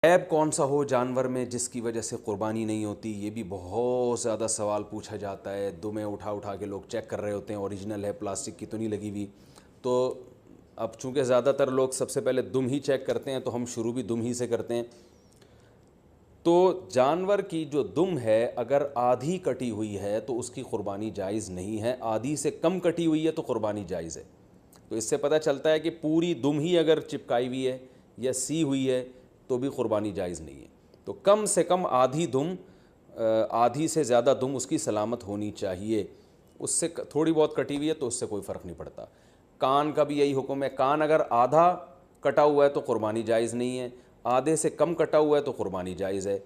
عیب کون سا ہو جانور میں جس کی وجہ سے قربانی نہیں ہوتی؟ یہ بھی بہت زیادہ سوال پوچھا جاتا ہے. دمیں اٹھا اٹھا کے لوگ چیک کر رہے ہوتے ہیں اوریجنل ہے, پلاسٹک کی تو نہیں لگی ہوئی. تو اب چونکہ زیادہ تر لوگ سب سے پہلے دم ہی چیک کرتے ہیں تو ہم شروع بھی دم ہی سے کرتے ہیں. تو جانور کی جو دم ہے اگر آدھی کٹی ہوئی ہے تو اس کی قربانی جائز نہیں ہے, آدھی سے کم کٹی ہوئی ہے تو قربانی جائز ہے. تو اس سے پتہ چلتا ہے کہ پوری دم ہی اگر چپکائی ہوئی ہے یا سی ہوئی ہے تو بھی قربانی جائز نہیں ہے. تو کم سے کم آدھی دم, آدھی سے زیادہ دم اس کی سلامت ہونی چاہیے. اس سے تھوڑی بہت کٹی ہوئی ہے تو اس سے کوئی فرق نہیں پڑتا. کان کا بھی یہی حکم ہے, کان اگر آدھا کٹا ہوا ہے تو قربانی جائز نہیں ہے, آدھے سے کم کٹا ہوا ہے تو قربانی جائز ہے.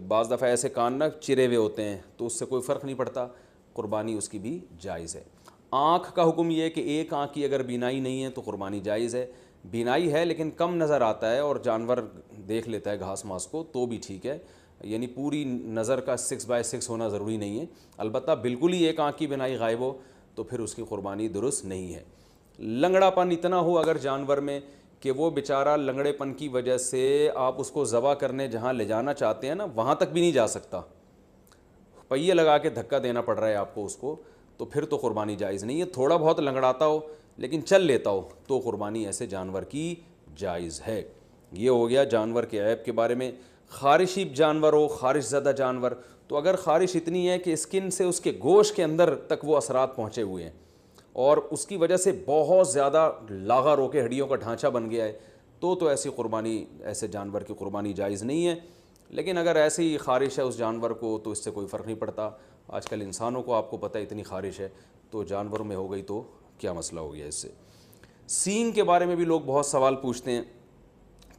بعض دفعہ ایسے کان نہ چرے ہوئے ہوتے ہیں تو اس سے کوئی فرق نہیں پڑتا, قربانی اس کی بھی جائز ہے. آنکھ کا حکم یہ ہے کہ ایک آنکھ کی اگر بینائی نہیں ہے تو قربانی جائز ہے. بینائی ہے لیکن کم نظر آتا ہے اور جانور دیکھ لیتا ہے گھاس ماس کو تو بھی ٹھیک ہے, یعنی پوری نظر کا 6/6 ہونا ضروری نہیں ہے. البتہ بالکل ہی ایک آنکھ کی بینائی غائب ہو تو پھر اس کی قربانی درست نہیں ہے. لنگڑا پن اتنا ہو اگر جانور میں کہ وہ بیچارہ لنگڑے پن کی وجہ سے آپ اس کو ذبح کرنے جہاں لے جانا چاہتے ہیں نا وہاں تک بھی نہیں جا سکتا, پہیے لگا کے دھکا دینا پڑ رہا ہے آپ کو اس کو, تو پھر تو قربانی جائز نہیں ہے. تھوڑا بہت لنگڑاتا ہو لیکن چل لیتا ہو تو قربانی ایسے جانور کی جائز ہے. یہ ہو گیا جانور کے عیب کے بارے میں. خارشی جانور ہو, خارش زدہ جانور, تو اگر خارش اتنی ہے کہ اسکن سے اس کے گوشت کے اندر تک وہ اثرات پہنچے ہوئے ہیں اور اس کی وجہ سے بہت زیادہ لاغا رو کے ہڈیوں کا ڈھانچہ بن گیا ہے تو ایسی قربانی, ایسے جانور کی قربانی جائز نہیں ہے. لیکن اگر ایسی ہی خارش ہے اس جانور کو تو اس سے کوئی فرق نہیں پڑتا. آج کل انسانوں کو آپ کو پتہ ہے اتنی خارش ہے تو جانوروں میں ہو گئی تو کیا مسئلہ ہو گیا اس سے. سینگ کے بارے میں بھی لوگ بہت سوال پوچھتے ہیں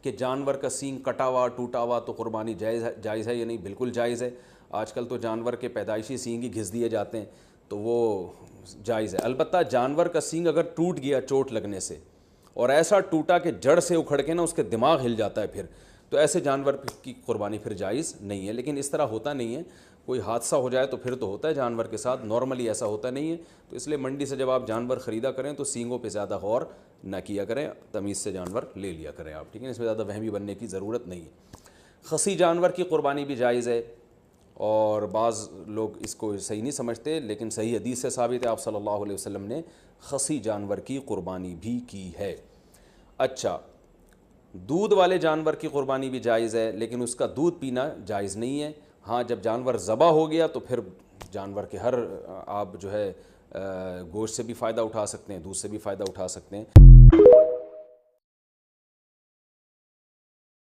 کہ جانور کا سینگ کٹا ہوا ٹوٹا ہوا تو قربانی جائز ہے یا نہیں؟ بالکل جائز ہے. آج کل تو جانور کے پیدائشی سینگ ہی گھس دیے جاتے ہیں تو وہ جائز ہے. البتہ جانور کا سینگ اگر ٹوٹ گیا چوٹ لگنے سے اور ایسا ٹوٹا کہ جڑ سے اکھڑ کے نا اس کے دماغ ہل جاتا ہے پھر, تو ایسے جانور کی قربانی پھر جائز نہیں ہے. لیکن اس طرح ہوتا نہیں ہے, کوئی حادثہ ہو جائے تو پھر تو ہوتا ہے جانور کے ساتھ, نارملی ایسا ہوتا نہیں ہے. تو اس لیے منڈی سے جب آپ جانور خریدا کریں تو سینگوں پہ زیادہ غور نہ کیا کریں, تمیز سے جانور لے لیا کریں آپ, ٹھیک ہے. اس میں زیادہ وہمی بننے کی ضرورت نہیں ہے. خصی جانور کی قربانی بھی جائز ہے اور بعض لوگ اس کو صحیح نہیں سمجھتے, لیکن صحیح حدیث سے ثابت ہے آپ صلی اللہ علیہ وسلم نے خصی جانور کی قربانی بھی کی ہے. اچھا, دودھ والے جانور کی قربانی بھی جائز ہے لیکن اس کا دودھ پینا جائز نہیں ہے. ہاں جب جانور ذبح ہو گیا تو پھر جانور کے ہر آپ جو ہے گوشت سے بھی فائدہ اٹھا سکتے ہیں, دودھ سے بھی فائدہ اٹھا سکتے ہیں.